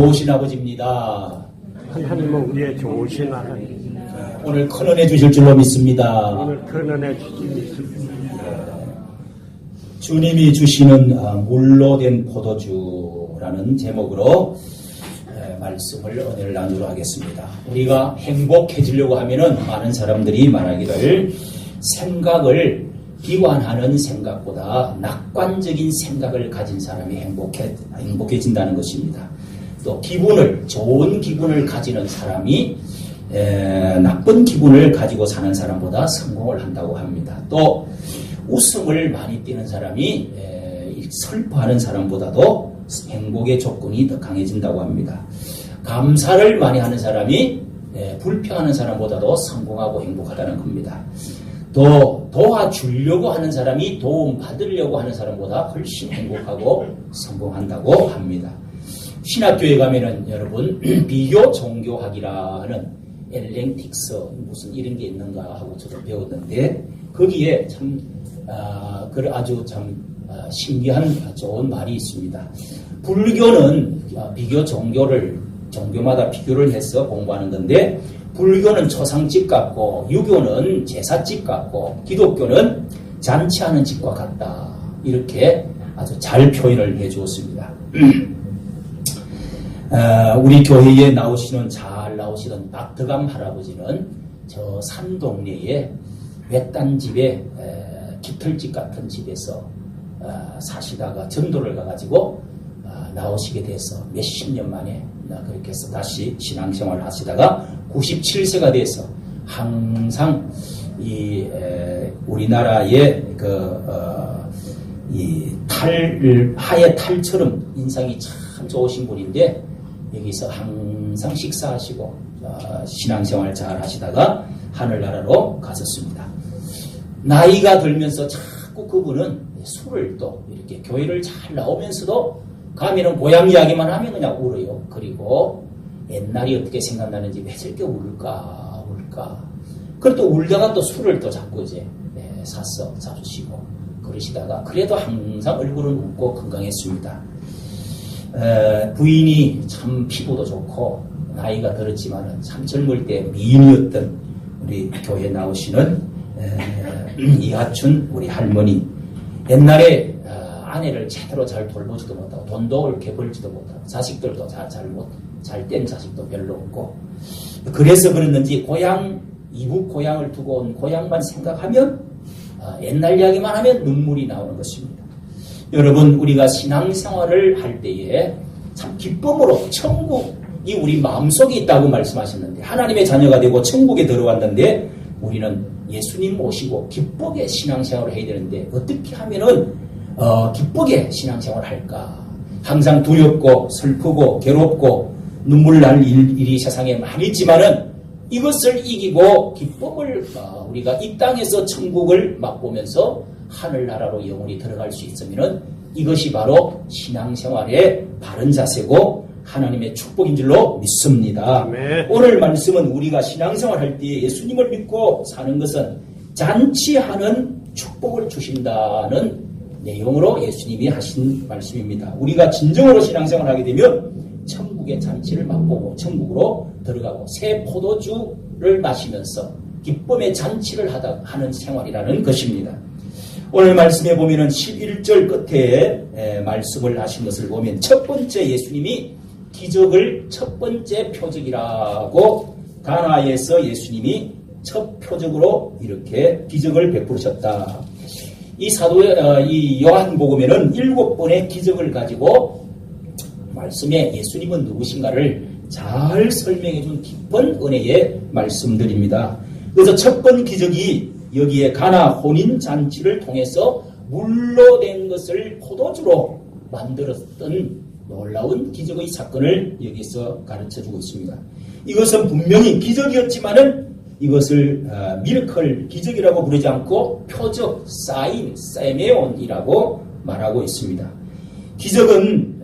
좋으신 아버지입니다. 하나님은 우리의 좋으신 하나님. 오늘 큰 은혜 주실 줄로 믿습니다. 오늘 큰 은혜 주실 믿습니다. 주님이 주시는 물로 된 포도주라는 제목으로 말씀을 은혜를 나누도록 하겠습니다. 우리가 행복해지려고 하면은 많은 사람들이 말하기를 생각을 비관하는 생각보다 낙관적인 생각을 가진 사람이 행복해진다는 것입니다. 또 좋은 기분을 가지는 사람이 나쁜 기분을 가지고 사는 사람보다 성공을 한다고 합니다. 또 웃음을 많이 띠는 사람이 슬퍼하는 사람보다도 행복의 조건이 더 강해진다고 합니다. 감사를 많이 하는 사람이 불평하는 사람보다도 성공하고 행복하다는 겁니다. 또 도와주려고 하는 사람이 도움받으려고 하는 사람보다 훨씬 행복하고 성공한다고 합니다. 신학교에 가면은 여러분 비교 종교학이라는 엘랭틱스 무슨 이런 게 있는가 하고 저도 배웠는데 거기에 참 아주 참 신기한 좋은 말이 있습니다. 불교는 비교 종교마다 비교를 해서 공부하는 건데 불교는 초상집 같고 유교는 제사집 같고 기독교는 잔치하는 집과 같다. 이렇게 아주 잘 표현을 해 주었습니다. 우리 교회에 잘 나오시던 박덕감 할아버지는 저 산 동네에 외딴 집에 깃털집 같은 집에서 사시다가 전도를 가가지고 나오시게 돼서 몇십 년 만에 그렇게 해서 다시 신앙생활을 하시다가 97세가 돼서 항상 우리나라의 하의 탈처럼 인상이 참 좋으신 분인데 여기서 항상 식사하시고 신앙생활 잘 하시다가 하늘나라로 가셨습니다. 나이가 들면서 자꾸 그분은 술을 또 이렇게 교회를 잘 나오면서도 가면은 고향 이야기만 하면 그냥 울어요. 그리고 옛날이 어떻게 생각나는지 왜 저렇게 울까. 그리고 또 울다가 또 술을 또 자꾸 이제 사서 사주시고 그러시다가 그래도 항상 얼굴은 웃고 건강했습니다. 부인이 참 피부도 좋고 나이가 들었지만은 참 젊을 때 미인이었던 우리 교회에 나오시는 이하춘 우리 할머니 옛날에 아내를 제대로 잘 돌보지도 못하고 돈도 옳게 벌지도 못하고 자식들도 잘 뗀 자식도 별로 없고 그래서 그랬는지 이북 고향을 두고 온 고향만 생각하면 옛날 이야기만 하면 눈물이 나오는 것입니다. 여러분 우리가 신앙생활을 할 때에 참 기쁨으로 천국이 우리 마음속에 있다고 말씀하셨는데 하나님의 자녀가 되고 천국에 들어왔는데 우리는 예수님 모시고 기쁘게 신앙생활을 해야 되는데 어떻게 하면은 기쁘게 신앙생활을 할까? 항상 두렵고 슬프고 괴롭고 눈물 날 일이 세상에 많이 있지만은 이것을 이기고 기쁨을 우리가 이 땅에서 천국을 맛보면서 하늘나라로 영원히 들어갈 수 있으면은 이것이 바로 신앙생활의 바른 자세고 하나님의 축복인 줄로 믿습니다. 아멘. 오늘 말씀은 우리가 신앙생활 할 때 예수님을 믿고 사는 것은 잔치하는 축복을 주신다는 내용으로 예수님이 하신 말씀입니다. 우리가 진정으로 신앙생활을 하게 되면 천국의 잔치를 맛보고 천국으로 들어가고 새 포도주를 마시면서 기쁨의 잔치를 하는 생활이라는 것입니다. 오늘 말씀에 보면은 11절 끝에 말씀을 하신 것을 보면 첫 번째 예수님이 기적을 첫 번째 표적이라고 가나에서 예수님이 첫 표적으로 이렇게 기적을 베푸셨다. 이 요한복음에는 7번의 기적을 가지고 말씀에 예수님은 누구신가를 잘 설명해 준 깊은 은혜의 말씀들입니다. 그래서 첫 번 기적이 여기에 가나 혼인잔치를 통해서 물로 된 것을 포도주로 만들었던 놀라운 기적의 사건을 여기서 가르쳐주고 있습니다. 이것은 분명히 기적이었지만은 이것을 미러클 기적이라고 부르지 않고 표적, 사인, 세메온이라고 말하고 있습니다. 기적은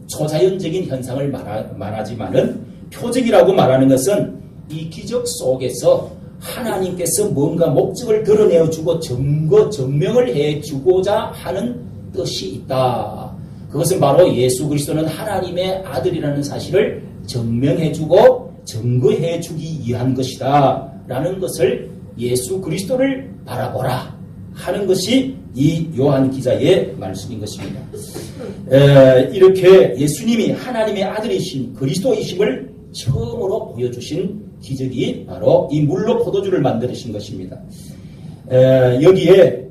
초자연적인 현상을 말하지만은 표적이라고 말하는 것은 이 기적 속에서 하나님께서 뭔가 목적을 드러내어주고 증명을 해주고자 하는 뜻이 있다. 그것은 바로 예수 그리스도는 하나님의 아들이라는 사실을 증명해주고 증거해주기 위한 것이다 라는 것을 예수 그리스도를 바라보라 하는 것이 이 요한 기자의 말씀인 것입니다. 이렇게 예수님이 하나님의 아들이신 그리스도이심을 처음으로 보여주신 기적이 바로 이 물로 포도주를 만드신 것입니다. 여기에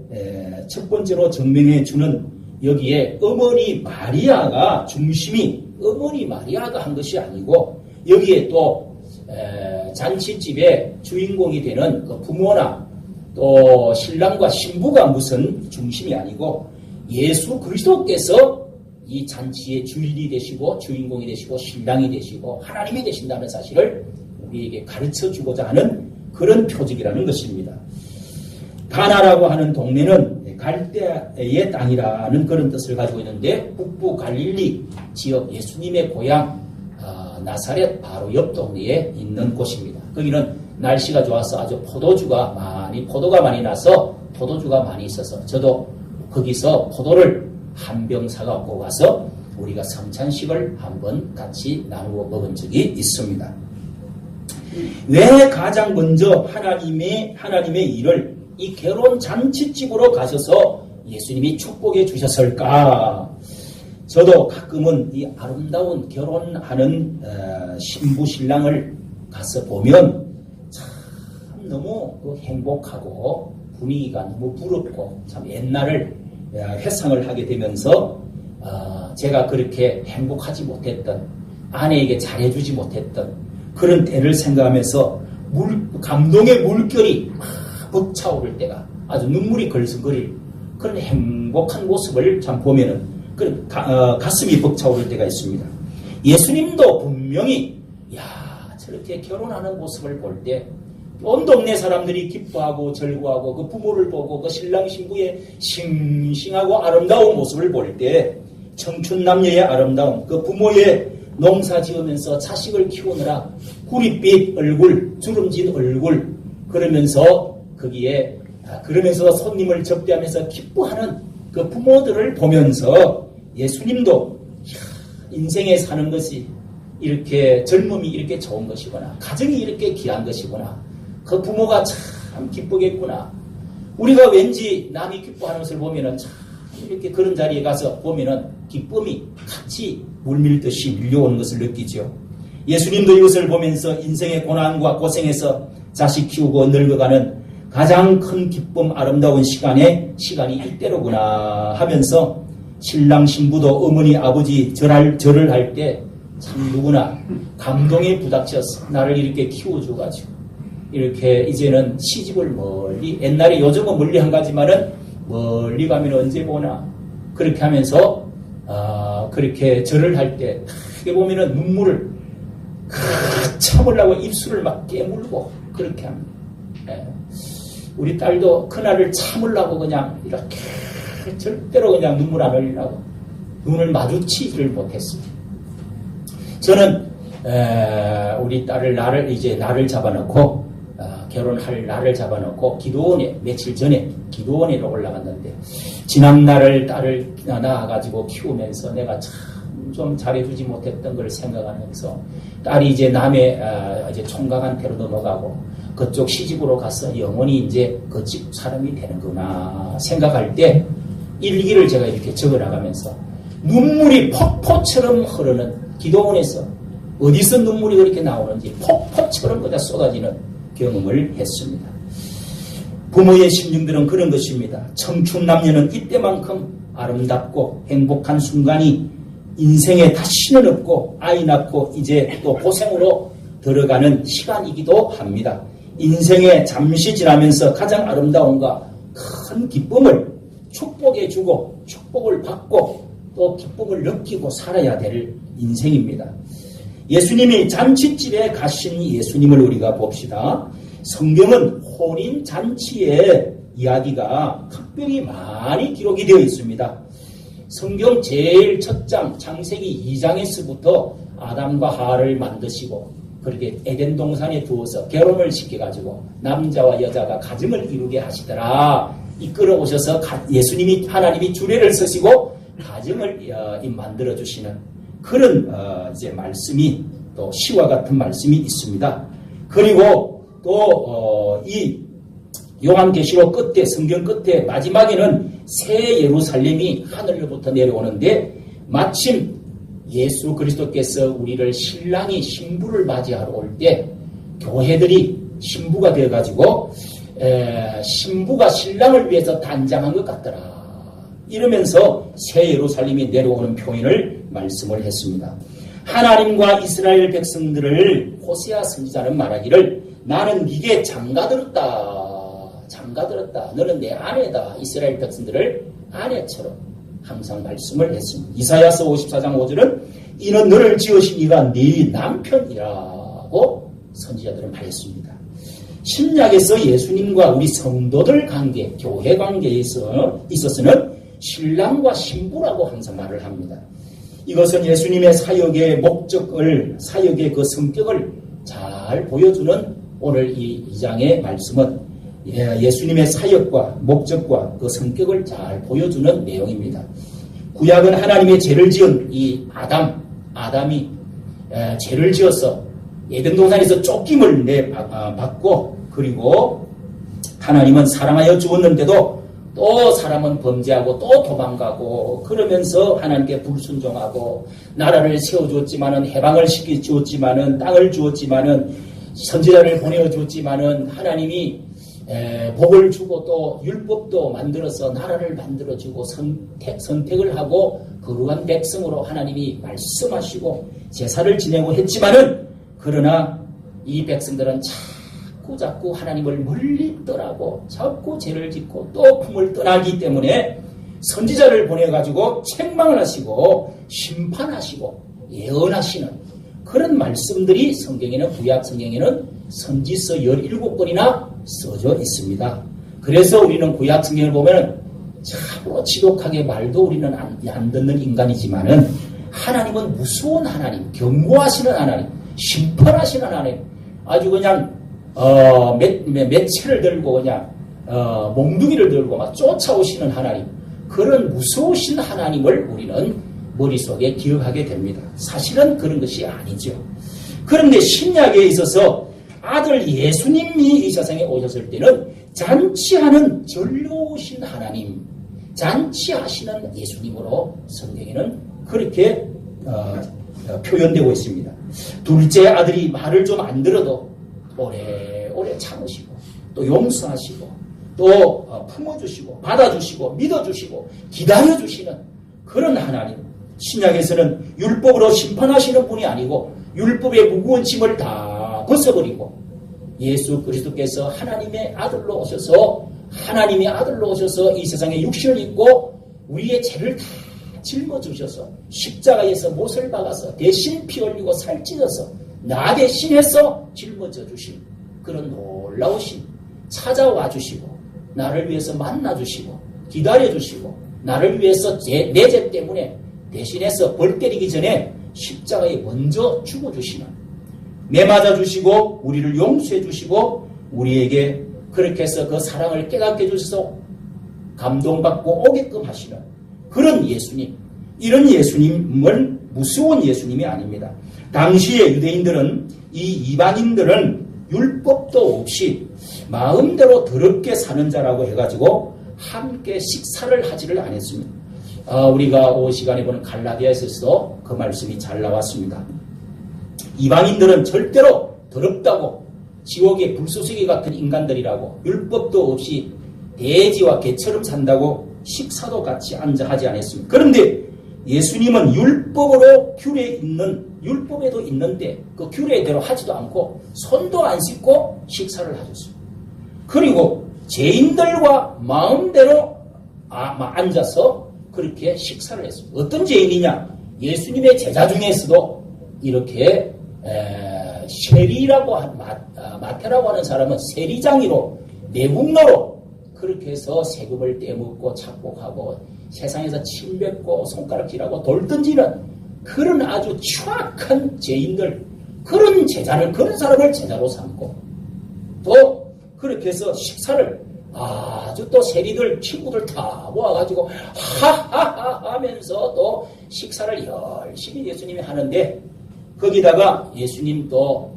첫 번째로 증명해 주는 여기에 어머니 마리아가 중심이 어머니 마리아가 한 것이 아니고 여기에 또 잔치집의 주인공이 되는 그 부모나 또 신랑과 신부가 무슨 중심이 아니고 예수 그리스도께서 이 잔치의 주인이 되시고 주인공이 되시고 신랑이 되시고 하나님이 되신다는 사실을 우리에게 가르쳐 주고자 하는 그런 표적이라는 것입니다. 가나라고 하는 동네는 갈대의 땅이라는 그런 뜻을 가지고 있는데 북부 갈릴리 지역 예수님의 고향 나사렛 바로 옆 동네에 있는 곳입니다. 거기는 날씨가 좋아서 아주 포도가 많이 나서 포도주가 많이 있어서 저도 거기서 포도를 한 병 사갖고 가서 우리가 성찬식을 한번 같이 나누어 먹은 적이 있습니다. 왜 가장 먼저 하나님의 일을 이 결혼 잔치집으로 가셔서 예수님이 축복해 주셨을까? 저도 가끔은 이 아름다운 결혼하는 신부 신랑을 가서 보면 참 너무 행복하고 분위기가 너무 부럽고 참 옛날을 회상을 하게 되면서 제가 그렇게 행복하지 못했던 아내에게 잘해주지 못했던 그런 때를 생각하면서 감동의 물결이 막 벅차오를 때가 아주 눈물이 걸성거릴 그런 행복한 모습을 참 보면은 가슴이 벅차오를 때가 있습니다. 예수님도 분명히 저렇게 결혼하는 모습을 볼 때 온 동네 사람들이 기뻐하고 절구하고 그 부모를 보고 그 신랑 신부의 싱싱하고 아름다운 모습을 볼 때 청춘 남녀의 아름다움 그 부모의 농사 지으면서 자식을 키우느라 구릿빛 얼굴 주름진 얼굴 그러면서 거기에 그러면서 손님을 접대하면서 기뻐하는 그 부모들을 보면서 예수님도 인생에 사는 것이 이렇게 젊음이 이렇게 좋은 것이구나 가정이 이렇게 귀한 것이구나 그 부모가 참 기쁘겠구나 우리가 왠지 남이 기뻐하는 것을 보면은 참 이렇게 그런 자리에 가서 보면은 기쁨이 같이 물밀듯이 밀려오는 것을 느끼죠. 예수님도 이것을 보면서 인생의 고난과 고생에서 자식 키우고 늙어가는 가장 큰 기쁨 아름다운 시간이 이때로구나 하면서 신랑 신부도 어머니 아버지 절을 할 때 참 누구나 감동에 부닥쳐서 나를 이렇게 키워줘가지고 이렇게 이제는 시집을 멀리 옛날에 요즘은 멀리 한 가지만은 멀리 가면 언제 보나 그렇게 하면서 그렇게 절을 할 때 크게 보면은 눈물을 참으려고 입술을 막 깨물고 그렇게 합니다. 우리 딸도 그날을 참으려고 그냥 이렇게 절대로 그냥 눈물 안 흘리려고 눈을 마주치지를 못했습니다. 저는 우리 딸을 나를 잡아놓고 결혼할 날을 잡아놓고 기도원에 며칠 전에 기도원에 올라갔는데 지난날을 딸을 낳아가지고 키우면서 내가 참 좀 잘해주지 못했던 걸 생각하면서 딸이 이제 남의 이제 총각한테로 넘어가고 그쪽 시집으로 가서 영원히 이제 그 집 사람이 되는구나 생각할 때 일기를 제가 이렇게 적어나가면서 눈물이 폭포처럼 흐르는 기도원에서 어디서 눈물이 그렇게 나오는지 폭포처럼 그냥 쏟아지는 경험을 했습니다. 부모의 심정들은 그런 것입니다. 청춘 남녀는 이때만큼 아름답고 행복한 순간이 인생에 다시는 없고 아이 낳고 이제 또 고생으로 들어가는 시간이기도 합니다. 인생에 잠시 지나면서 가장 아름다움과 큰 기쁨을 축복해주고 축복을 받고 또 기쁨을 느끼고 살아야 될 인생입니다. 예수님이 잔치집에 가신 예수님을 우리가 봅시다. 성경은 혼인잔치의 이야기가 특별히 많이 기록이 되어 있습니다. 성경 제일 첫 장 창세기 2장에서부터 아담과 하와를 만드시고 그렇게 에덴 동산에 두어서 결혼을 시켜가지고 남자와 여자가 가정을 이루게 하시더라. 이끌어 오셔서 예수님이 하나님이 주례를 쓰시고 가정을 만들어 주시는 그런 이제 말씀이 또 시와 같은 말씀이 있습니다. 그리고 또 이 요한계시록 끝에 성경 끝에 마지막에는 새 예루살렘이 하늘로부터 내려오는데 마침 예수 그리스도께서 우리를 신랑이 신부를 맞이하러 올 때 교회들이 신부가 되어가지고 신부가 신랑을 위해서 단장한 것 같더라 이러면서 새 예루살렘이 내려오는 표현을 말씀을 했습니다. 하나님과 이스라엘 백성들을 호세아 선지자는 말하기를 나는 네게 장가들었다. 너는 내 아내다. 이스라엘 백성들을 아내처럼 항상 말씀을 했습니다. 이사야서 54장 5절은 이는 너를 지으신 이가 네 남편이라고 선지자들은 말했습니다. 신약에서 예수님과 우리 성도들 관계, 교회 관계에 있어서는 신랑과 신부라고 항상 말을 합니다. 이것은 예수님의 사역의 목적을, 사역의 그 성격을 잘 보여주는 오늘 이 장의 말씀은 예수님의 사역과 목적과 그 성격을 잘 보여주는 내용입니다. 구약은 하나님의 죄를 지은 이 아담이 죄를 지어서 에덴 동산에서 쫓김을 받고 그리고 하나님은 사랑하여 주었는데도 또 사람은 범죄하고 또 도망가고 그러면서 하나님께 불순종하고 나라를 세워주었지만은 해방을 시켜주었지만은 땅을 주었지만은 선지자를 보내주었지만은 하나님이 복을 주고 또 율법도 만들어서 나라를 만들어주고 선택을 하고 거룩한 백성으로 하나님이 말씀하시고 제사를 지내고 했지만은 그러나 이 백성들은 자꾸 하나님을 멀리 떠나고 자꾸 죄를 짓고 또 품을 떠나기 때문에 선지자를 보내가지고 책망을 하시고 심판하시고 예언하시는 그런 말씀들이 성경에는 구약 성경에는 선지서 17권이나 써져 있습니다. 그래서 우리는 구약 성경을 보면 참으로 지독하게 말도 우리는 안 듣는 인간이지만은 하나님은 무서운 하나님, 경고하시는 하나님, 심판하시는 하나님, 아주 그냥 매체를 들고 그냥 몽둥이를 들고 막 쫓아오시는 하나님, 그런 무서우신 하나님을 우리는 머릿속에 기억하게 됩니다. 사실은 그런 것이 아니죠. 그런데 신약에 있어서 아들 예수님이 이 세상에 오셨을 때는 잔치하는 절로우신 하나님, 잔치하시는 예수님으로 성경에는 그렇게 표현되고 있습니다. 둘째 아들이 말을 좀 안 들어도 오래오래 참으시고 또 용서하시고 또 품어주시고 받아주시고 믿어주시고 기다려주시는 그런 하나님. 신약에서는 율법으로 심판하시는 분이 아니고 율법의 무거운 짐을 다 벗어버리고 예수 그리스도께서 하나님의 아들로 오셔서 이 세상에 육신을 입고 우리의 죄를 다 짊어주셔서 십자가에서 못을 박아서 대신 피 흘리고 살 찢어서 나 대신해서 짊어져 주신 그런 놀라우신 찾아와 주시고 나를 위해서 만나 주시고 기다려 주시고 나를 위해서 내 죄 때문에 대신해서 벌 때리기 전에 십자가에 먼저 죽어주시는 매맞아 주시고 우리를 용서해 주시고 우리에게 그렇게 해서 그 사랑을 깨닫게 해주셔서 감동받고 오게끔 하시는 그런 예수님, 이런 예수님은 무서운 예수님이 아닙니다. 당시에 유대인들은 이 이방인들은 율법도 없이 마음대로 더럽게 사는 자라고 해가지고 함께 식사를 하지를 않았습니다. 우리가 오 시간에 보는 갈라디아에서 그 말씀이 잘 나왔습니다. 이방인들은 절대로 더럽다고 지옥의 불쏘시개 같은 인간들이라고 율법도 없이 돼지와 개처럼 산다고 식사도 같이 앉아 하지 않았습니다. 그런데 예수님은 율법에도 있는데 그 규례대로 하지도 않고 손도 안 씻고 식사를 하셨습니다. 그리고 죄인들과 마음대로 앉아서 그렇게 식사를 했습니다. 어떤 죄인이냐? 예수님의 제자 중에서도 이렇게 세리라고 마태라고 하는 사람은 세리장이로 내국노로 그렇게 해서 세금을 떼먹고 착복하고 세상에서 침뱉고 손가락질하고 돌 던지는 그런 아주 추악한 죄인들, 그런 사람을 제자로 삼고 또 그렇게 해서 식사를 아주 또 세리들 친구들 다 모아가지고 하하하 하면서 또 식사를 열심히 예수님이 하는데 거기다가 예수님 또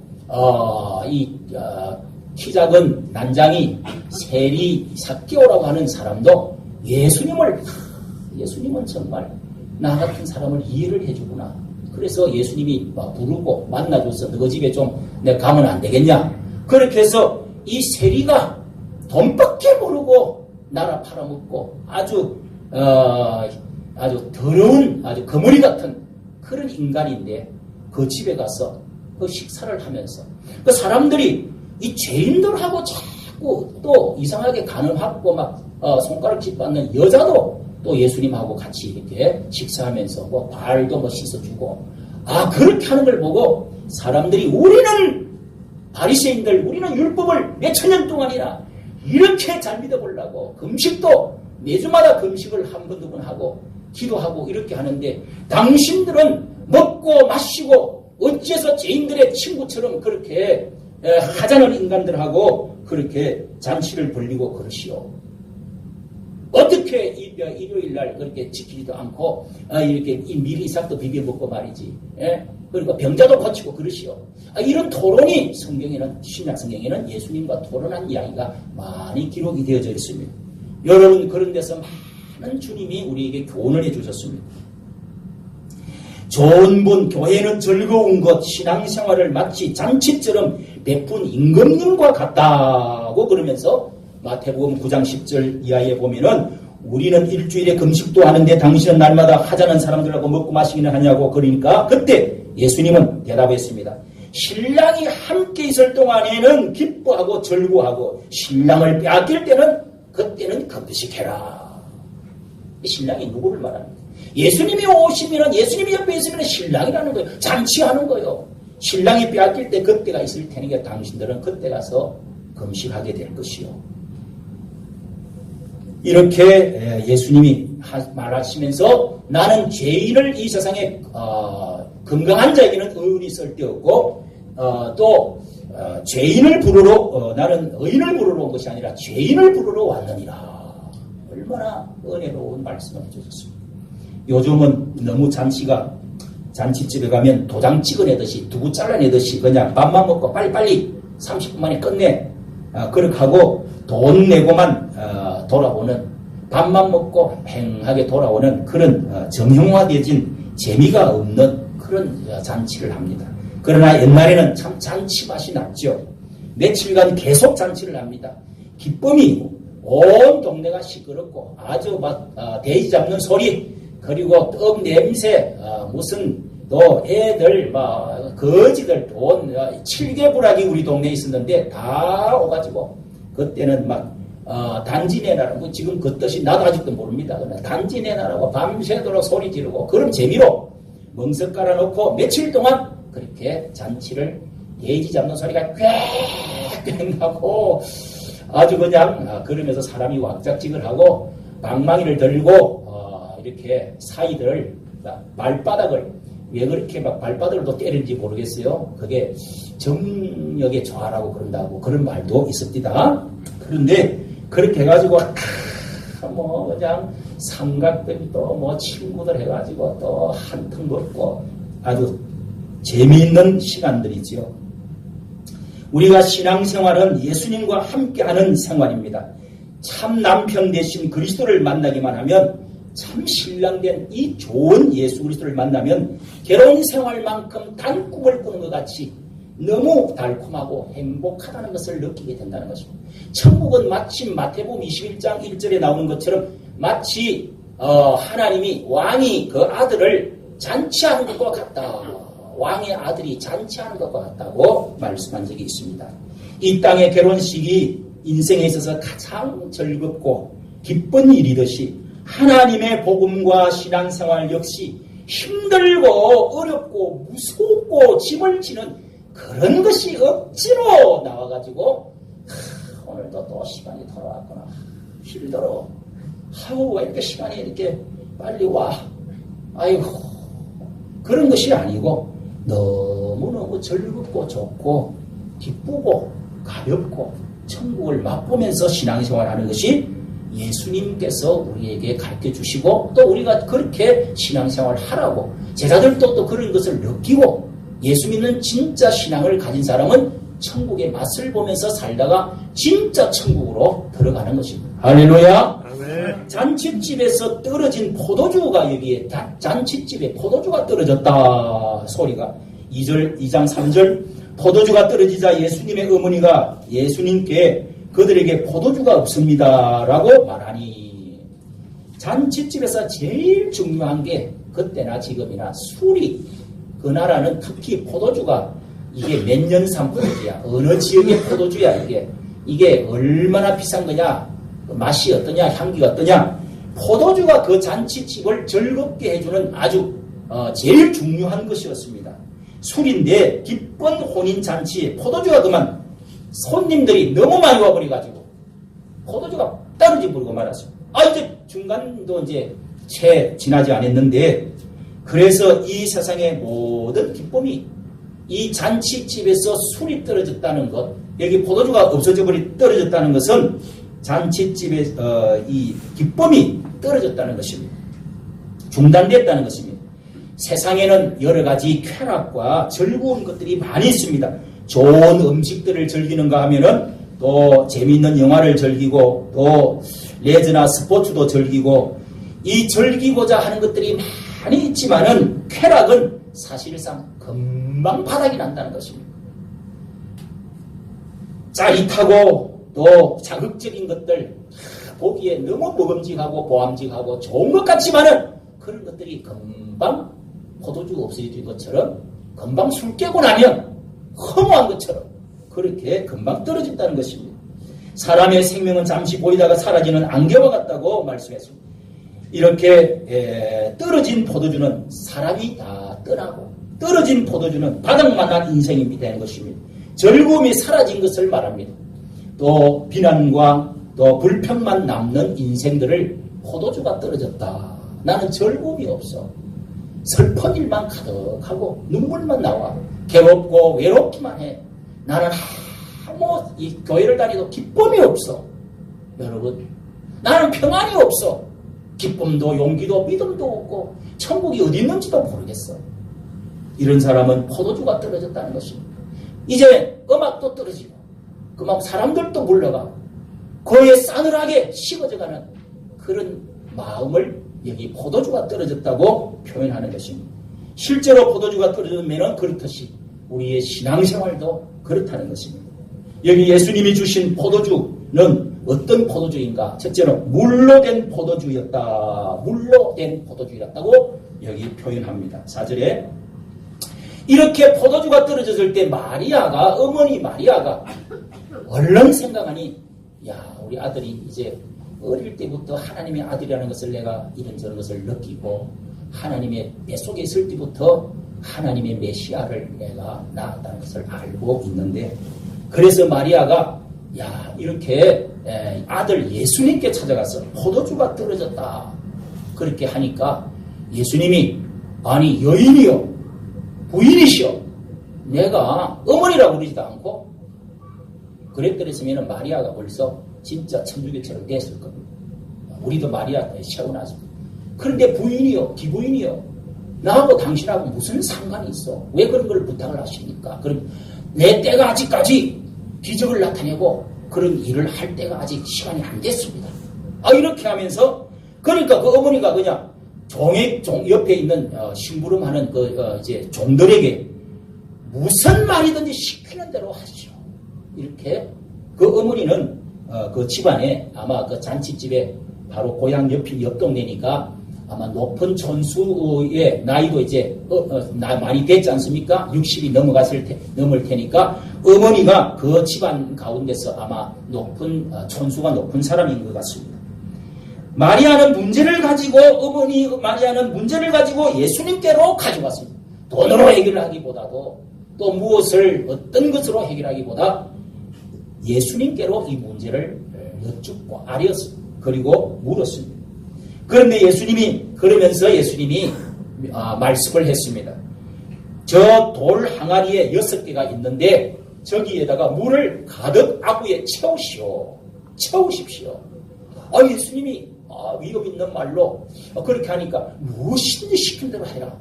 키 작은 난장이 세리 삭개오라고 하는 사람도 예수님은 정말 나 같은 사람을 이해를 해주구나. 그래서 예수님이 부르고 만나줘서 너 집에 좀 내가 가면 안 되겠냐. 그렇게 해서 이 세리가 돈밖에 모르고 나라 팔아먹고 아주 더러운 아주 거머리 같은 그런 인간인데 그 집에 가서 그 식사를 하면서 그 사람들이 이 죄인들하고 자꾸 또 이상하게 간음하고 막 손가락 짓받는 여자도 또 예수님하고 같이 이렇게 식사하면서 뭐 발도 뭐 씻어주고 그렇게 하는 걸 보고 사람들이 우리는 바리새인들 우리는 율법을 몇천 년 동안이나 이렇게 잘 믿어보려고 금식도 매주마다 금식을 한 번 두 번 하고 기도하고 이렇게 하는데 당신들은 먹고 마시고 어째서 죄인들의 친구처럼 그렇게 하자는 인간들하고 그렇게 잔치를 벌리고 그러시오. 어떻게 일요일날 그렇게 지키지도 않고 이렇게 이 미리 이삭도 비벼 먹고 말이지. 그리고 병자도 고치고 그러시오. 이런 토론이 신약 성경에는 예수님과 토론한 이야기가 많이 기록이 되어져 있습니다. 여러분 그런 데서 많은 주님이 우리에게 교훈을 해주셨습니다. 좋은 분, 교회는 즐거운 것, 신앙생활을 마치 잔치처럼 베푼 임금님과 같다고 그러면서 마태복음 9장 10절 이하에 보면은 우리는 일주일에 금식도 하는데 당신은 날마다 하자는 사람들하고 먹고 마시기는 하냐고. 그러니까 그때 예수님은 대답했습니다. 신랑이 함께 있을 동안에는 기뻐하고 즐거워하고 신랑을 빼앗길 때는 그때는 금식해라. 신랑이 누구를 말합니까? 예수님이 오시면은 예수님이 옆에 있으면 신랑이라는 거예요. 잔치하는 거예요. 신랑이 빼앗길 때 그때가 있을 테니까 당신들은 그때 가서 금식하게 될 것이요. 이렇게 예수님이 말하시면서 나는 죄인을 이 세상에 건강한 자에게는 의인이 쓸데없고 또 죄인을 부르러 나는 의인을 부르러 온 것이 아니라 죄인을 부르러 왔느니라. 얼마나 은혜로운 말씀을 해주셨습니다. 요즘은 너무 잔치집에 가면 도장 찍어내듯이 두부 잘라내듯이 그냥 밥만 먹고 빨리빨리 30분 만에 끝내. 그렇게 하고 돈 내고만 돌아오는 밥만 먹고 팽하게 돌아오는 그런 정형화되어진 재미가 없는 그런 잔치를 합니다. 그러나 옛날에는 참 잔치 맛이 났죠. 며칠간 계속 잔치를 합니다. 기쁨이 온 동네가 시끄럽고 아주 막 돼지 잡는 소리 그리고 떡 냄새 무슨 또 애들 막 거지들 돈 7개부락이 우리 동네에 있었는데 다 오가지고 그때는 막 단지 내놔라고 지금 그 뜻이 나도 아직도 모릅니다. 그러나 단지 내놔라고 밤새도록 소리 지르고 그런 재미로 멍석 깔아놓고 며칠 동안 그렇게 잔치를 돼지 잡는 소리가 꽥꽥 나고 아주 그냥 그러면서 사람이 왁작지근하고 방망이를 들고 이렇게 사이들 발바닥을 왜 그렇게 막 발바닥을 또 때리는지 모르겠어요. 그게 정력의 저하라고 그런다고 그런 말도 있습니다. 그런데 그렇게 해가지고 뭐 그냥 삼각대기 또 뭐 친구들 해가지고 또 한턱 먹고 아주 재미있는 시간들이지요. 우리가 신앙생활은 예수님과 함께하는 생활입니다. 참 남편 대신 그리스도를 만나기만 하면 참 신랑된 이 좋은 예수 그리스도를 만나면 결혼 생활만큼 단 꿈을 꾸는 것 같이 너무 달콤하고 행복하다는 것을 느끼게 된다는 것입니다. 천국은 마침 마태복음 21장 1절에 나오는 것처럼 마치 하나님이 왕이 그 아들을 잔치하는 것과 같다. 왕의 아들이 잔치하는 것과 같다고 말씀한 적이 있습니다. 이 땅의 결혼식이 인생에 있어서 가장 즐겁고 기쁜 일이듯이 하나님의 복음과 신앙생활 역시 힘들고 어렵고 무섭고 짐을 지는 그런 것이 억지로 나와가지고 오늘도 또 시간이 돌아왔구나. 힘들어. 왜 이렇게 시간이 이렇게 빨리 와. 아이고 그런 것이 아니고 너무너무 즐겁고 좋고 기쁘고 가볍고 천국을 맛보면서 신앙생활하는 것이 예수님께서 우리에게 가르쳐 주시고 또 우리가 그렇게 신앙생활을 하라고 제자들도 또 그런 것을 느끼고 예수 믿는 진짜 신앙을 가진 사람은 천국의 맛을 보면서 살다가 진짜 천국으로 들어가는 것입니다. 할렐루야. 잔치집에서 떨어진 포도주가 여기에 잔치집에 포도주가 떨어졌다 소리가 2장 3절 포도주가 떨어지자 예수님의 어머니가 예수님께 그들에게 포도주가 없습니다 라고 말하니 잔치집에서 제일 중요한 게 그때나 지금이나 술이 그 나라는 특히 포도주가 이게 몇 년산 포도주야 어느 지역의 포도주야 이게 얼마나 비싼 거냐 맛이 어떠냐 향기가 어떠냐 포도주가 그 잔치집을 즐겁게 해주는 아주 제일 중요한 것이었습니다. 술인데 기쁜 혼인잔치에 포도주가 그만 손님들이 너무 많이 와버려가지고 포도주가 떨어져 버리고 말았어요. 이제 중간도 이제 채 지나지 않았는데 그래서 이 세상의 모든 기쁨이 이 잔치집에서 술이 떨어졌다는 것 여기 포도주가 없어져 떨어졌다는 것은 잔치집에 이 기쁨이 떨어졌다는 것입니다. 중단됐다는 것입니다. 세상에는 여러 가지 쾌락과 즐거운 것들이 많이 있습니다. 좋은 음식들을 즐기는가 하면은 또 재미있는 영화를 즐기고 또 레저나 스포츠도 즐기고 이 즐기고자 하는 것들이 많이 있지만은 쾌락은 사실상 금방 바닥이 난다는 것입니다. 짜릿하고 또 자극적인 것들 보기에 너무 먹음직하고 보암직하고 좋은 것 같지만은 그런 것들이 금방 포도주가 없어진 것처럼 금방 술 깨고 나면 허무한 것처럼 그렇게 금방 떨어진다는 것입니다. 사람의 생명은 잠시 보이다가 사라지는 안개와 같다고 말씀했습니다. 이렇게 떨어진 포도주는 사람이 다 떠나고 떨어진 포도주는 바닥만한 인생이 되는 것입니다. 즐거움이 사라진 것을 말합니다. 또 비난과 또 불평만 남는 인생들을 포도주가 떨어졌다. 나는 즐거움이 없어. 슬픈 일만 가득하고 눈물만 나와. 괴롭고 외롭기만 해. 나는 아무 이 교회를 다니도 기쁨이 없어. 여러분, 나는 평안이 없어. 기쁨도 용기도 믿음도 없고 천국이 어디 있는지도 모르겠어. 이런 사람은 포도주가 떨어졌다는 것입니다. 이제 음악도 떨어지고 그만 사람들도 물러가고 거기에 싸늘하게 식어져가는 그런 마음을 여기 포도주가 떨어졌다고 표현하는 것입니다. 실제로 포도주가 떨어지면 그렇듯이 우리의 신앙생활도 그렇다는 것입니다. 여기 예수님이 주신 포도주는 어떤 포도주인가? 첫째는 물로 된 포도주였다. 물로 된 포도주였다고 여기 표현합니다. 4절에 이렇게 포도주가 떨어졌을 때 어머니 마리아가 얼른 생각하니 우리 아들이 이제 어릴 때부터 하나님의 아들이라는 것을 내가 이런저런 것을 느끼고 하나님의 뱃속에 있을 때부터 하나님의 메시아를 내가 낳았다는 것을 알고 있는데 그래서 마리아가 이렇게 아들 예수님께 찾아가서 포도주가 떨어졌다 그렇게 하니까 예수님이 아니 여인이여 부인이시여 내가 어머니라고 부르지도 않고 그랬더랬으면 마리아가 벌써 진짜 천주교처럼 됐을 겁니다. 우리도 마리아에 세워놨습니다. 그런데 부인이요 기부인이요 나하고 당신하고 무슨 상관이 있어? 왜 그런 걸 부탁을 하십니까? 그럼 내 때가 아직까지 기적을 나타내고 그런 일을 할 때가 아직 시간이 안 됐습니다. 이렇게 하면서 그러니까 그 어머니가 그냥 옆에 있는 심부름하는 이제 종들에게 무슨 말이든지 시키는 대로 하시오. 이렇게 그 어머니는 그 집안에 아마 그 잔치집에 바로 고향 옆 동네니까 아마 높은 촌수의 나이도 이제 많이 됐지 않습니까? 60이 넘을 테니까 어머니가 그 집안 가운데서 아마 촌수가 높은 사람인 것 같습니다. 마리아는 문제를 가지고 마리아는 문제를 가지고 예수님께로 가져갔습니다. 돈으로 해결하기보다도 또 어떤 것으로 해결하기보다 예수님께로 이 문제를 여쭙고 아뢰었습니다. 그리고 물었습니다. 그런데 그러면서 예수님이 말씀을 했습니다. 저 돌 항아리에 6개가 있는데 저기에다가 물을 가득 아구에 채우십시오. 예수님이 위험 있는 말로 그렇게 하니까 무엇이든지 시킨 대로 해라.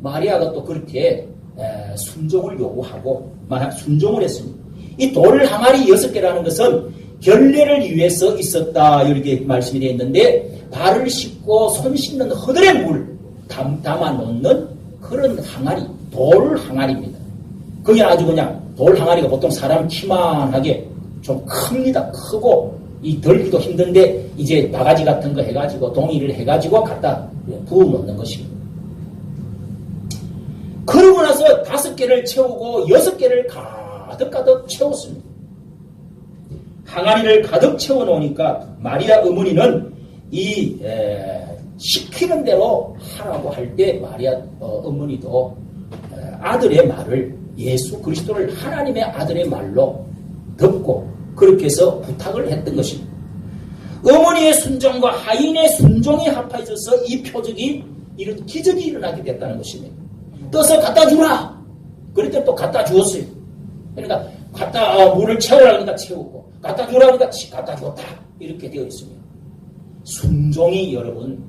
마리아가 또 그렇게 순종을 요구하고 순종을 했습니다. 이 돌 항아리 6개라는 것은 결례를 위해서 있었다 이렇게 말씀이 되어 있는데 발을 씻고 손 씻는 허들의 물 담아 놓는 그런 항아리, 돌 항아리입니다. 그게 아주 그냥 돌 항아리가 보통 사람 키만하게 좀 큽니다. 크고 이 덜기도 힘든데 이제 바가지 같은 거 해가지고 동이를 해가지고 갖다 부어 놓는 것입니다. 그러고 나서 5개를 채우고 6개를 가득 채웠습니다. 항아리를 가득 채워 놓으니까 마리아 어머니는 이 시키는 대로 하라고 할 때 마리아 어머니도 아들의 말을 예수 그리스도를 하나님의 아들의 말로 듣고 그렇게 해서 부탁을 했던 것입니다. 어머니의 순종과 하인의 순종이 합해져서 이 표적이 이런 기적이 일어나게 됐다는 것입니다. 떠서 갖다 주라. 그랬더니 또 갖다 주었어요. 그러니까 물을 채우라 그러니까 채우고 갖다 주라 그러니까 갖다 주었다. 이렇게 되어 있습니다. 순종이 여러분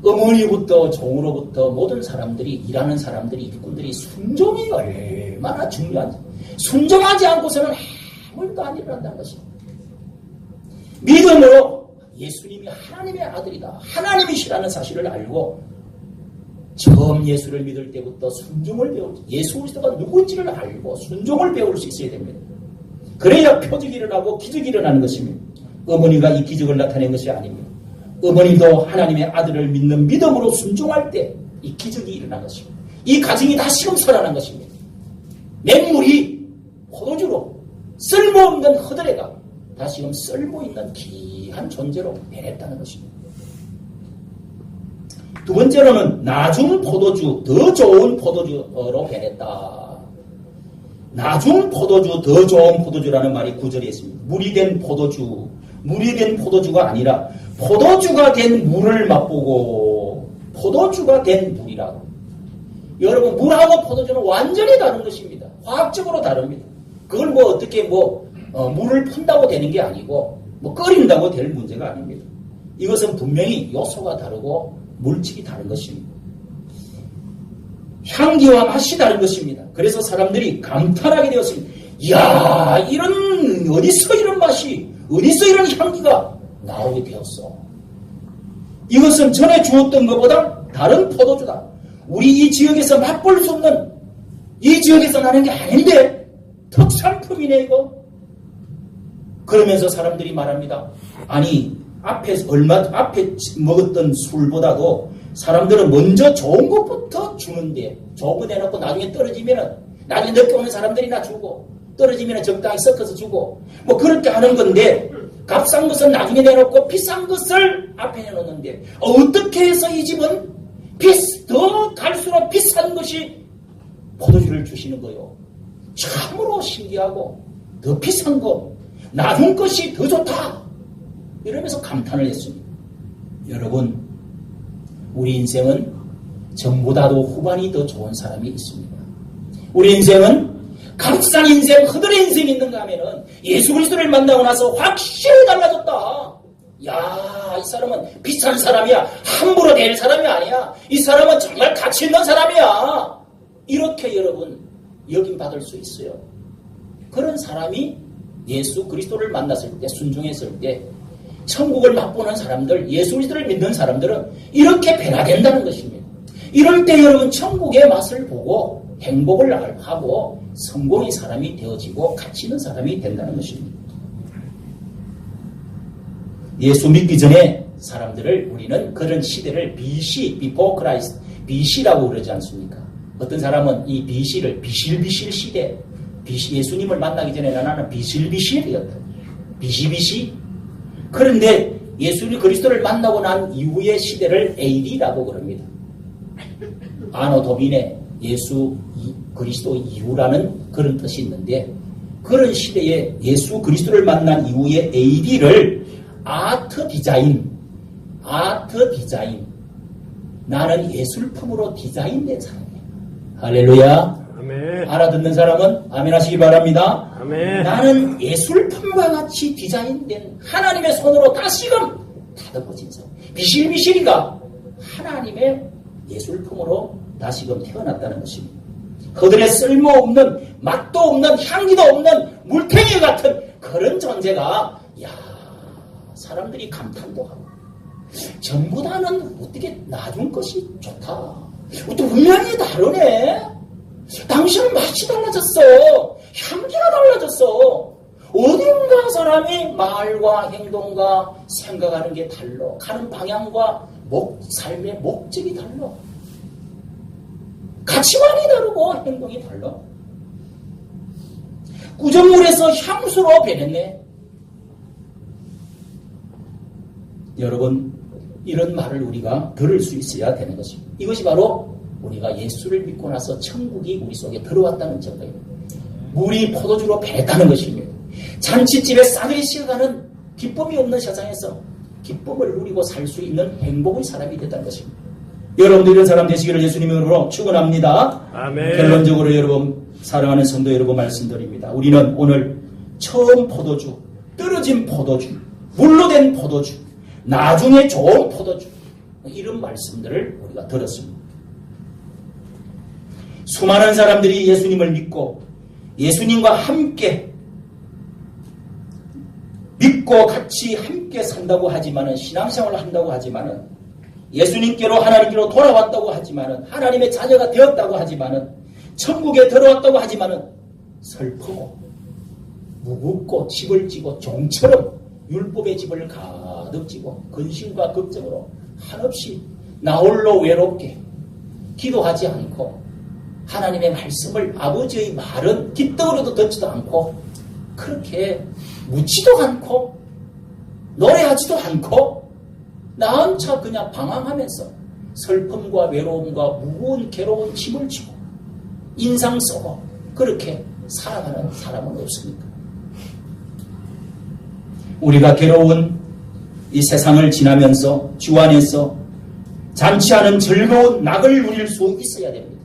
어머니부터 종으로부터 모든 사람들이 일하는 사람들이 일꾼들이 순종이 얼마나 중요한지 순종하지 않고서는 아무것도 안 일어난다는 것입니다. 믿음으로 예수님이 하나님의 아들이다. 하나님이시라는 사실을 알고 처음 예수를 믿을 때부터 순종을 배우고 예수 그리스도가 누구인지를 알고 순종을 배울 수 있어야 됩니다. 그래야 표적이 일어나고 기적이 일어나는 것입니다. 어머니가 이 기적을 나타낸 것이 아닙니다. 어머니도 하나님의 아들을 믿는 믿음으로 순종할 때 이 기적이 일어난 것입니다. 이 가정이 다시금 살아난 것입니다. 맹물이 포도주로 쓸모없는 허들에가 다시금 쓸모있는 귀한 존재로 변했다는 것입니다. 두 번째로는 나중 포도주, 더 좋은 포도주로 변했다. 나중 포도주, 더 좋은 포도주라는 말이 9절에 있습니다. 물이 된 포도주가 아니라 포도주가 된 물을 맛보고 포도주가 된 물이라고. 여러분, 물하고 포도주는 완전히 다른 것입니다. 화학적으로 다릅니다. 그걸 어떻게 물을 푼다고 되는 게 아니고 끓인다고 될 문제가 아닙니다. 이것은 분명히 요소가 다르고 물질이 다른 것입니다. 향기와 맛이 다른 것입니다. 그래서 사람들이 감탄하게 되었습니다. 이야, 어디서 이런 맛이, 어디서 이런 향기가 나오게 되었어. 이것은 전에 주었던 것보다 다른 포도주다. 우리 이 지역에서 맛볼 수 없는, 이 지역에서 나는 게 아닌데 특산품이네 이거. 그러면서 사람들이 말합니다. 아니, 앞에 먹었던 술보다도 사람들은 먼저 좋은 것부터 주는데 좋은 거 내놓고 나중에 늦게 오는 사람들이나 주고 떨어지면 적당히 섞어서 주고 그렇게 하는 건데 값싼 것은 나중에 내놓고 비싼 것을 앞에 내놓는데 어떻게 해서 이 집은 더 갈수록 비싼 것이 포도주를 주시는 거요. 참으로 신기하고 더 비싼 거 나중 것이 더 좋다. 이러면서 감탄을 했습니다. 여러분, 우리 인생은 전보다도 후반이 더 좋은 사람이 있습니다. 우리 인생은 값싼 인생, 허들의 인생이 있는가 하면은 예수 그리스도를 만나고 나서 확실히 달라졌다. 야, 이 사람은 비싼 사람이야. 함부로 될 사람이 아니야. 이 사람은 정말 가치 있는 사람이야. 이렇게 여러분 여김 받을 수 있어요. 그런 사람이 예수 그리스도를 만났을 때, 순종했을 때 천국을 맛보는 사람들, 예수 그리스도를 믿는 사람들은 이렇게 변화된다는 것입니다. 이럴 때 여러분 천국의 맛을 보고 행복을 하고 성공의 사람이 되어지고 가치 있는 사람이 된다는 것입니다. 예수 믿기 전에 사람들을 우리는 그런 시대를 BC, Before Christ, BC라고 그러지 않습니까? 어떤 사람은 이 BC를 비실비실 시대, 예수님을 만나기 전에 나는 비실비실이었다. 비시비시. 그런데 예수 그리스도를 만나고 난 이후의 시대를 AD라고 그럽니다. 아노 도미네, 예수 그리스도 이후라는 그런 뜻이 있는데 그런 시대에 예수 그리스도를 만난 이후의 AD를 아트 디자인. 나는 예술품으로 디자인된 사람이야. 할렐루야. 아멘. 아멘. 알아듣는 사람은 아멘 하시기 바랍니다. 아멘. 나는 예술품과 같이 디자인된 하나님의 손으로 다시금 다듬어진 성. 비실비실이가 하나님의 예술품으로 다시금 태어났다는 것입니다. 그들의 쓸모없는, 맛도 없는, 향기도 없는 물탱이 같은 그런 존재가 사람들이 감탄도 하고 전보다는 어떻게 놔둔 것이 좋다. 또 분량이 다르네. 당신은 맛이 달라졌어. 향기가 달라졌어. 어딘가 사람이 말과 행동과 생각하는 게 달라. 가는 방향과 삶의 목적이 달라. 가치관이 다르고 행동이 달라. 구정물에서 향수로 변했네. 여러분, 이런 말을 우리가 들을 수 있어야 되는 것입니다. 이것이 바로 우리가 예수를 믿고 나서 천국이 우리 속에 들어왔다는 증거입니다. 물이 포도주로 변했다는 것입니다. 잔치집에 싸그리 식어가는 기쁨이 없는 세상에서 기쁨을 누리고 살 수 있는 행복의 사람이 됐다는 것입니다. 여러분들 이런 사람 되시기를 예수님의 이름으로 축원합니다. 아멘. 결론적으로 여러분, 사랑하는 성도 여러분 말씀드립니다. 우리는 오늘 처음 포도주, 떨어진 포도주, 물로 된 포도주, 나중에 좋은 포도주, 이런 말씀들을 우리가 들었습니다. 수많은 사람들이 예수님을 믿고 예수님과 함께 믿고 같이 함께 산다고 하지만은, 신앙생활을 한다고 하지만은, 예수님께로 하나님께로 돌아왔다고 하지만은, 하나님의 자녀가 되었다고 하지만은, 천국에 들어왔다고 하지만은 슬프고 무겁고 집을 지고 종처럼 율법의 집을 가득 지고 근심과 걱정으로 한없이 나홀로 외롭게 기도하지 않고 하나님의 말씀을, 아버지의 말은 깃떡으로도 듣지도 않고 그렇게 묻지도 않고 노래하지도 않고 나 혼자 그냥 방황하면서 슬픔과 외로움과 무거운 괴로운 짐을 지고 인상 쓰고 그렇게 살아가는 사람은 없습니까? 우리가 괴로운 이 세상을 지나면서 주 안에서 잔치하는 즐거운 낙을 누릴 수 있어야 됩니다.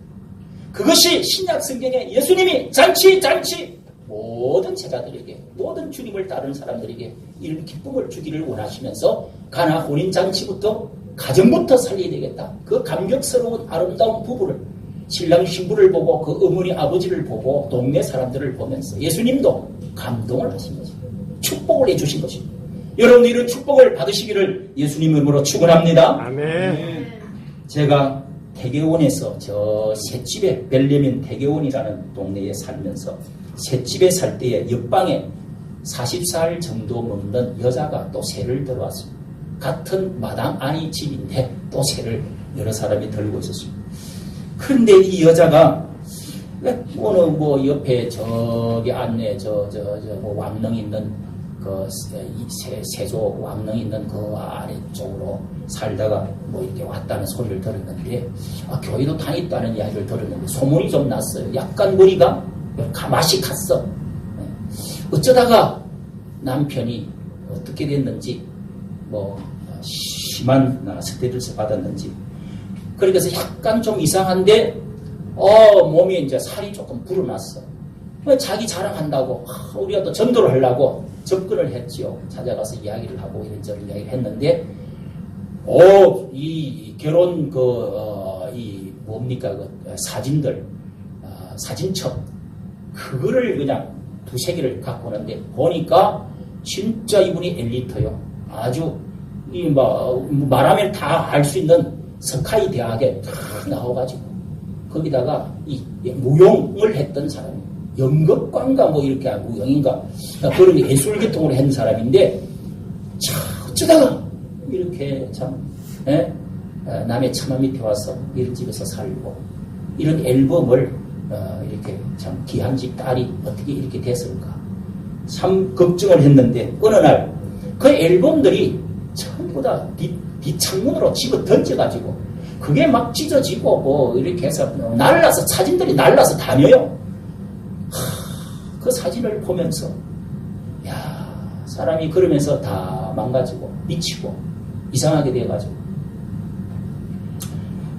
그것이 신약 성경에 예수님이 잔치 모든 제자들에게, 모든 주님을 따르는 사람들에게 이런 기쁨을 주기를 원하시면서 가나 혼인잔치부터 가정부터 살려야 되겠다. 그 감격스러운 아름다운 부부를, 신랑 신부를 보고 그 어머니 아버지를 보고 동네 사람들을 보면서 예수님도 감동을 하신 것입니다. 축복을 해주신 것입니다. 여러분도 이런 축복을 받으시기를 예수님 이름으로 축원합니다. 아멘. 제가 대개원에서 저 셋집에, 벨레민 대개원이라는 동네에 살면서 셋집에 살 때에 옆방에 40살 정도 먹는 여자가 또 새를 들어왔습니다. 같은 마당 안이 집인데 또 새를 여러 사람이 들고 있었습니다. 그런데 이 여자가 어느 옆에 저기 안에 왕릉 있는 그 세조 왕릉 있는 그 아래쪽으로 살다가 이렇게 왔다는 소리를 들었는데, 교회도 다녔다는 이야기를 들었는데 소문이 좀 났어요. 약간 머리가 가마시 갔어. 어쩌다가 남편이 어떻게 됐는지, 심한 스트레스 받았는지, 그래서 약간 좀 이상한데, 몸에 이제 살이 조금 불어났어. 자기 자랑한다고, 우리가 또 전도를 하려고 접근을 했지요. 찾아가서 이야기를 하고 이런저런 이야기를 했는데, 이 결혼 사진들, 사진첩, 그거를 그냥 두세 개를 갖고 오는데, 보니까 진짜 이분이 엘리트요. 아주, 말하면 다 알 수 있는 스카이 대학에 다 나와가지고, 거기다가 무용을 했던 사람이에요. 연극관가 이렇게 하고 무용인가 그런 예술계통으로 했는 사람인데, 어쩌다가 이렇게 참 남의 처마 밑에 와서 이런 집에서 살고 이런 앨범을 이렇게 참 귀한 집 딸이 어떻게 이렇게 됐을까 참 걱정을 했는데, 어느 날 그 앨범들이 전부 다 뒷창문으로 집어 던져가지고 그게 막 찢어지고 이렇게 해서 날라서, 사진들이 날라서 다녀요. 그 사진을 보면서 사람이 그러면서 다 망가지고 미치고 이상하게 돼가지고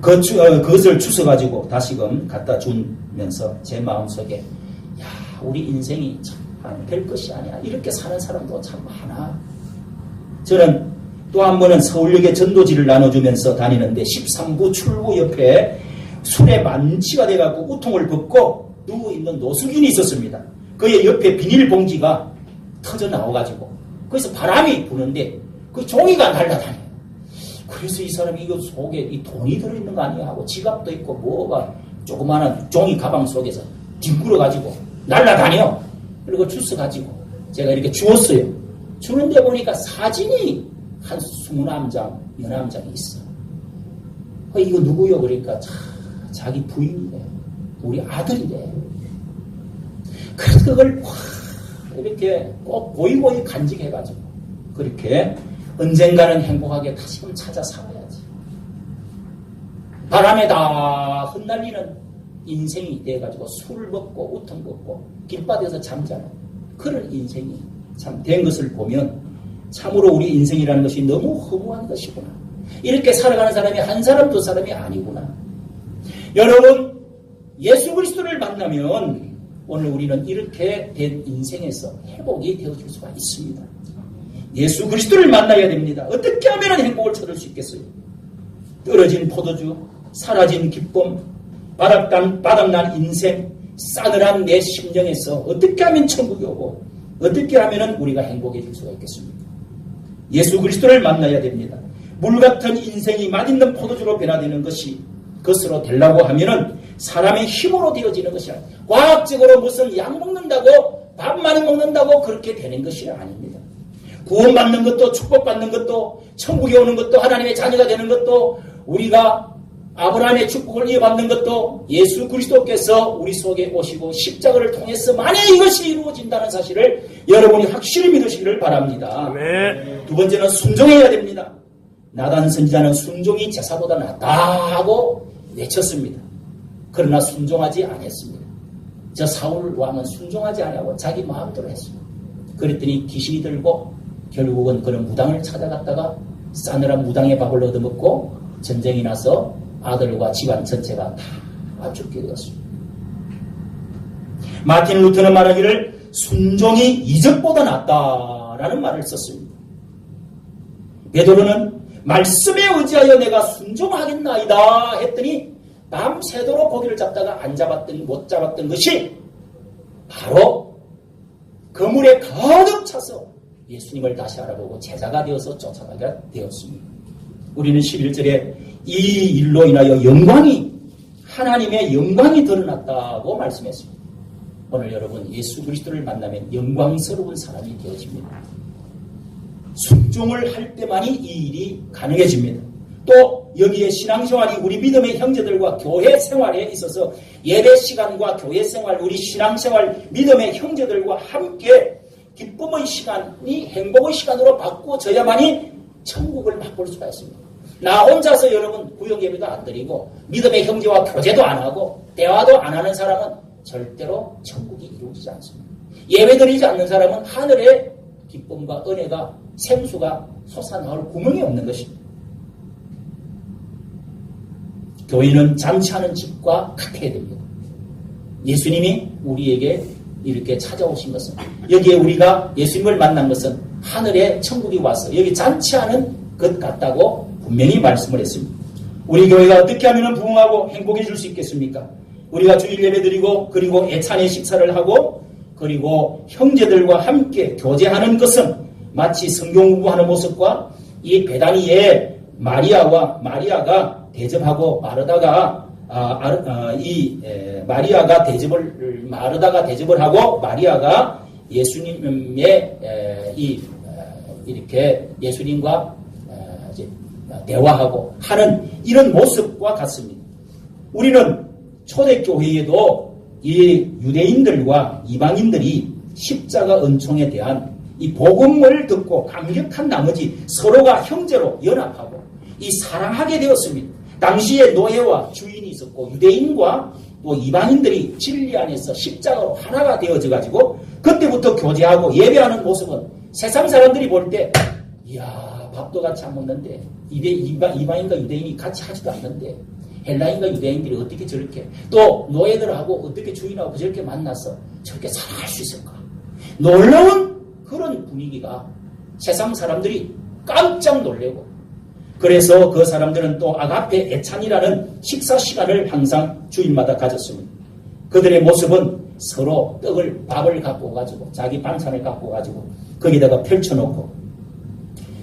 그것을 주워가지고 다시금 갖다 주면서 제 마음속에 야, 우리 인생이 참 별 것이 아니야. 이렇게 사는 사람도 참 많아. 저는 또 한 번은 서울역에 전도지를 나눠주면서 다니는데 13부 출구 옆에 술에 만취가 돼갖고 우통을 벗고 누워있는 노숙인이 있었습니다. 그의 옆에 비닐봉지가 터져 나와가지고 거기서 바람이 부는데 그 종이가 날아다녀요. 그래서 이 사람이 이거 속에 이 돈이 들어있는 거 아니야 하고 지갑도 있고 뭐가 조그마한 종이 가방 속에서 뒹굴어가지고 날아다녀. 그리고 주워가지고 제가 이렇게 주었어요. 주는데 보니까 사진이 한 20장, 19장이 있어. 이거 누구요? 그러니까 자기 부인이래. 우리 아들이래. 그래서 그걸 확 이렇게 꼭 보이보이 간직해가지고 그렇게 언젠가는 행복하게 다시금 찾아 살아야지. 바람에 다 흩날리는 인생이 돼가지고 술을 먹고 우통 먹고 길바닥에서 잠자는 그런 인생이 참 된 것을 보면 참으로 우리 인생이라는 것이 너무 허무한 것이구나. 이렇게 살아가는 사람이 한 사람 두 사람이 아니구나. 여러분 예수 그리스도를 만나면 오늘 우리는 이렇게 된 인생에서 회복이 되어질 수가 있습니다. 예수 그리스도를 만나야 됩니다. 어떻게 하면 행복을 찾을 수 있겠어요? 떨어진 포도주, 사라진 기쁨, 바닥난 인생, 싸늘한 내 심령에서 어떻게 하면 천국이 오고 어떻게 하면 우리가 행복해질 수가 있겠습니까? 예수 그리스도를 만나야 됩니다. 물같은 인생이 맛있는 포도주로 변화되는 것이 것으로 되려고 하면은 사람의 힘으로 되어지는 것이 아니라 과학적으로 무슨 약 먹는다고 밥 많이 먹는다고 그렇게 되는 것이 아닙니다. 구원받는 것도 축복받는 것도 천국에 오는 것도 하나님의 자녀가 되는 것도 우리가 아브라함의 축복을 이어받는 것도 예수 그리스도께서 우리 속에 오시고 십자가를 통해서만이 이것이 이루어진다는 사실을 여러분이 확실히 믿으시기를 바랍니다. 네. 두 번째는 순종해야 됩니다. 나단 선지자는 순종이 제사보다 낫다 하고 외쳤습니다. 그러나 순종하지 않았습니다. 저 사울 왕은 순종하지 않고 자기 마음대로 했습니다. 그랬더니 귀신이 들고 결국은 그런 무당을 찾아갔다가 싸늘한 무당의 밥을 얻어먹고 전쟁이 나서 아들과 집안 전체가 다 죽게 되었습니다. 마틴 루터는 말하기를 순종이 이적보다 낫다라는 말을 썼습니다. 베드로는 말씀에 의지하여 내가 순종하겠나이다 했더니 밤새도록 고기를 잡다가 못 잡았던 것이 바로 그물에 가득 차서 예수님을 다시 알아보고 제자가 되어서 쫓아가게 되었습니다. 우리는 11절에 이 일로 인하여 하나님의 영광이 드러났다고 말씀했습니다. 오늘 여러분 예수 그리스도를 만나면 영광스러운 사람이 되어집니다. 순종을 할 때만이 이 일이 가능해집니다. 또 여기에 신앙생활이 우리 믿음의 형제들과 교회 생활에 있어서 예배 시간과 교회 생활, 우리 신앙생활, 믿음의 형제들과 함께 기쁨의 시간이 행복의 시간으로 바꾸어져야만이 천국을 맛볼 수가 있습니다. 나 혼자서 여러분 구역 예배도 안 드리고 믿음의 형제와 교제도 안 하고 대화도 안 하는 사람은 절대로 천국이 이루어지지 않습니다. 예배 드리지 않는 사람은 하늘의 기쁨과 은혜가 생수가 솟아나올 구멍이 없는 것입니다. 교회는 잠시하는 집과 같아야 됩니다. 예수님이 우리에게 이렇게 찾아오신 것은 여기에 우리가 예수님을 만난 것은 하늘의 천국이 와서 여기 잔치하는 것 같다고 분명히 말씀을 했습니다. 우리 교회가 어떻게 하면 부흥하고 행복해질 수 있겠습니까? 우리가 주일 예배 드리고 그리고 애찬의 식사를 하고 그리고 형제들과 함께 교제하는 것은 마치 성경 공부하는 모습과 이 베다니에 마리아가 대접하고 마르다가 마르다가 대접을 하고 마리아가 예수님의 이렇게 예수님과 대화하고 하는 이런 모습과 같습니다. 우리는 초대교회에도 이 유대인들과 이방인들이 십자가 은총에 대한 이 복음을 듣고 감격한 나머지 서로가 형제로 연합하고 이 사랑하게 되었습니다. 당시에 노예와 주인이 있었고 유대인과 또 이방인들이 진리 안에서 십자가로 하나가 되어져 가지고 그때부터 교제하고 예배하는 모습은 세상 사람들이 볼 때 이야 밥도 같이 안 먹는데 이방인과 유대인이 같이 하지도 않는데 헬라인과 유대인들이 어떻게 저렇게 또 노예들하고 어떻게 주인하고 저렇게 만나서 저렇게 살아갈 수 있을까? 놀라운 그런 분위기가 세상 사람들이 깜짝 놀래고 그래서 그 사람들은 또 아가페 애찬이라는 식사 시간을 항상 주일마다 가졌습니다. 그들의 모습은 서로 밥을 갖고 가지고 자기 반찬을 갖고 가지고 거기다가 펼쳐놓고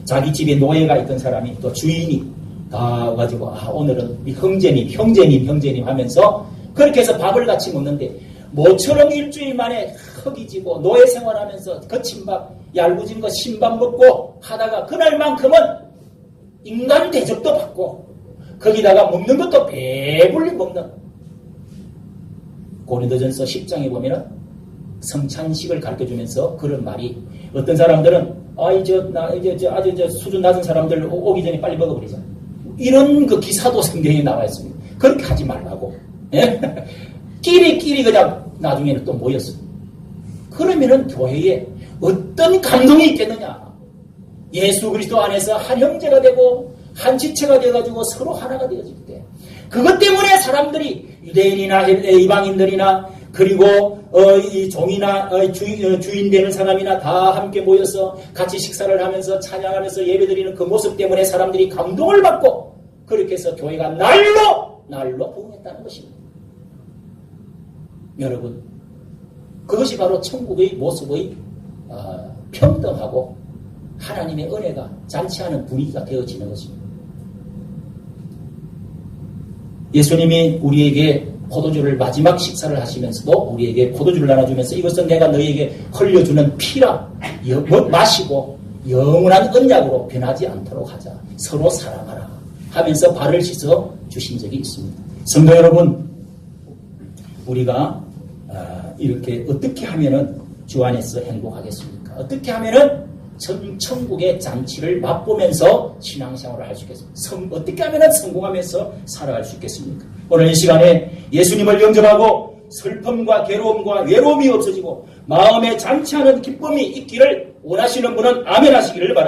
자기 집에 노예가 있던 사람이 또 주인이 다 가지고 오늘은 형제님 하면서 그렇게 해서 밥을 같이 먹는데 모처럼 일주일 만에 허기지고 노예 생활하면서 거친 밥 얄궂은 거 신밥 먹고 하다가 그날만큼은 인간 대접도 받고 거기다가 먹는 것도 배불리 먹는 고린도전서 10장에 보면은 성찬식을 가르쳐주면서 그런 말이 어떤 사람들은 아주 수준 낮은 사람들 오기 전에 빨리 먹어버리자 이런 그 기사도 성경에 나와 있습니다. 그렇게 하지 말라고 예? 끼리 그냥 나중에는 또 모였어. 그러면은 교회에 어떤 감동이 있겠느냐. 예수 그리스도 안에서 한 형제가 되고 한 지체가 되어가지고 서로 하나가 되어질 때 그것 때문에 사람들이 유대인이나 이방인들이나 그리고 이 종이나 주인 되는 사람이나 다 함께 모여서 같이 식사를 하면서 찬양하면서 예배드리는 그 모습 때문에 사람들이 감동을 받고 그렇게 해서 교회가 날로 부흥했다는 것입니다. 여러분 그것이 바로 천국의 모습의 평등하고 하나님의 은혜가 잔치하는 분위기가 되어지는 것입니다. 예수님이 우리에게 포도주를 마지막 식사를 하시면서도 우리에게 포도주를 나눠주면서 이것은 내가 너희에게 흘려주는 피라 마시고 영원한 언약으로 변하지 않도록 하자. 서로 사랑하라 하면서 발을 씻어 주신 적이 있습니다. 성도 여러분 우리가 이렇게 어떻게 하면은 주 안에서 행복하겠습니까? 어떻게 하면은 천국의 잔치를 맛보면서 신앙생활을 할 수 있겠습니까? 어떻게 하면 성공하면서 살아갈 수 있겠습니까? 오늘 이 시간에 예수님을 영접하고 슬픔과 괴로움과 외로움이 없어지고 마음에 잔치하는 기쁨이 있기를 원하시는 분은 아멘 하시기를 바랍니다.